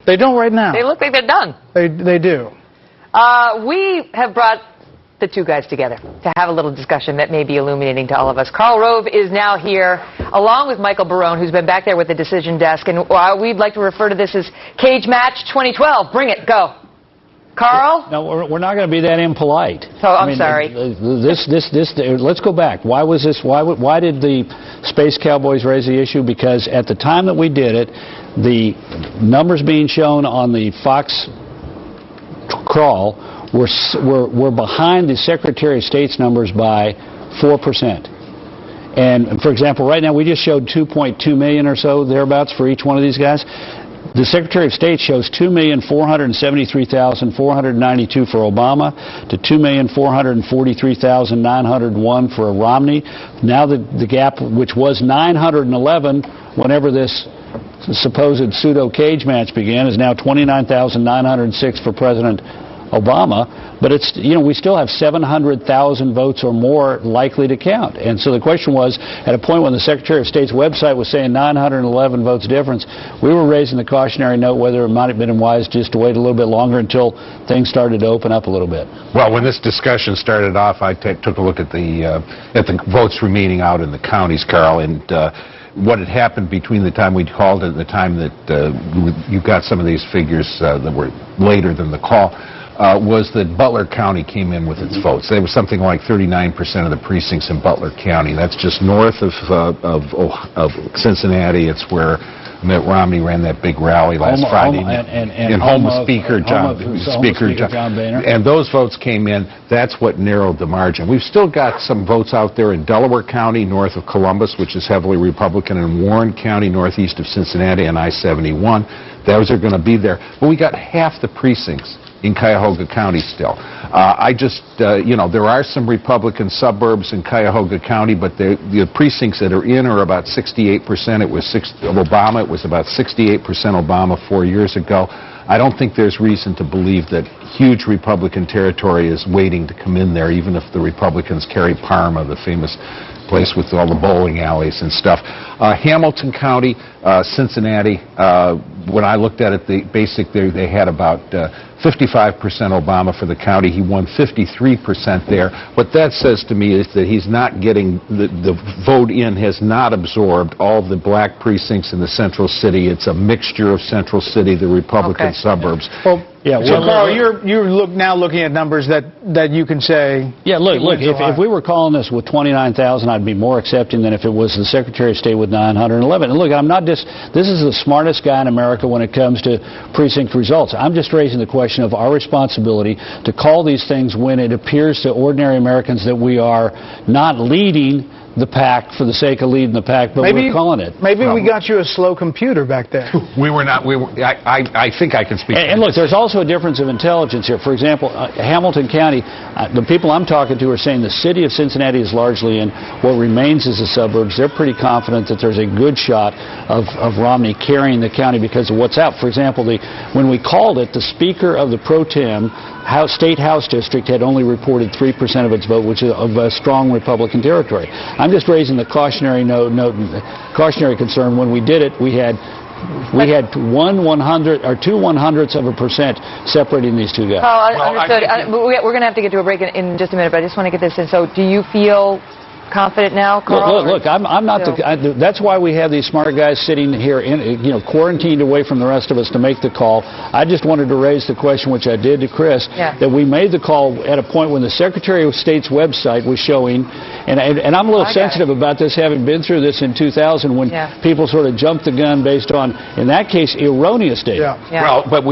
They don't right now. They look like they're done. They do. We have brought the two guys together to have a little discussion that may be illuminating to all of us. Karl Rove is now here, along with Michael Barone, who's been back there with the decision desk, and we'd like to refer to this as Cage Match 2012. Bring it, go. Karl? No, we're not going to be that impolite. Oh, I'm sorry. Let's go back. Why was this? Why did the Space Cowboys raise the issue? Because at the time that we did it, the numbers being shown on the Fox crawl were behind the Secretary of State's numbers by 4%. And for example, right now we just showed 2.2 million or so thereabouts for each one of these guys. The Secretary of State shows 2,473,492 for Obama to 2,443,901 for Romney. Now the gap, which was 911 whenever this supposed pseudo cage match began, is now 29,906 for President Obama. But it's, we still have 700,000 votes or more likely to count. And so the question was, at a point when the Secretary of State's website was saying 911 votes difference, we were raising the cautionary note whether it might have been wise just to wait a little bit longer until things started to open up a little bit. Well, when this discussion started off, I took a look at the votes remaining out in the counties, Karl, and what had happened between the time we called and the time that you got some of these figures that were later than the call. Was that Butler County came in with its votes. There was something like 39% of the precincts in Butler County. That's just north of Cincinnati. It's where Mitt Romney ran that big rally last Friday in home of Speaker John Boehner. And those votes came in. That's what narrowed the margin. We've still got some votes out there in Delaware County, north of Columbus, which is heavily Republican, and Warren County, northeast of Cincinnati, and I-71. Those are going to be there. But we got half the precincts in Cuyahoga County still. There are some Republican suburbs in Cuyahoga County, but the precincts that are in are about 68%. It was of Obama. It was about 68% Obama 4 years ago. I don't think there's reason to believe that huge Republican territory is waiting to come in there, even if the Republicans carry Parma, the famous place with all the bowling alleys and stuff. Hamilton County, Cincinnati, when I looked at it, they had about 55% Obama for the county. He won 53% there. What that says to me is that he's not getting the vote in, has not absorbed all the black precincts in the central city. It's a mixture of central city, the Republican suburbs. Well, so Karl, you're now looking at numbers that you can say. Yeah, look. If we were calling this with 29,000, I'd be more accepting than if it was the Secretary of State with 911. And look, this is the smartest guy in America when it comes to precinct results. I'm just raising the question of our responsibility to call these things when it appears to ordinary Americans that we are not leading the pack for the sake of leading the pack, but we're calling it. Maybe we got you a slow computer back there. We were not. I think I can speak. And look, there's also a difference of intelligence here. For example, Hamilton County, the people I'm talking to are saying the city of Cincinnati is largely in. What remains is the suburbs. They're pretty confident that there's a good shot of Romney carrying the county because of what's out. For example, when we called it, the Speaker of the Pro Tem State House District had only reported 3% of its vote, which is of a strong Republican territory. I'm just raising the cautionary cautionary concern. When we did it, we had 2/100ths of a percent separating these two guys. Understood. We're going to have to get to a break in just a minute, but I just want to get this in. So, do you feel confident now, Karl? Look, I'm not that's why we have these smart guys sitting here, quarantined away from the rest of us to make the call. I just wanted to raise the question, which I did to Chris, that we made the call at a point when the Secretary of State's website was showing, and I'm a little sensitive about this, having been through this in 2000 when people sort of jumped the gun based on, in that case, erroneous data. Well, but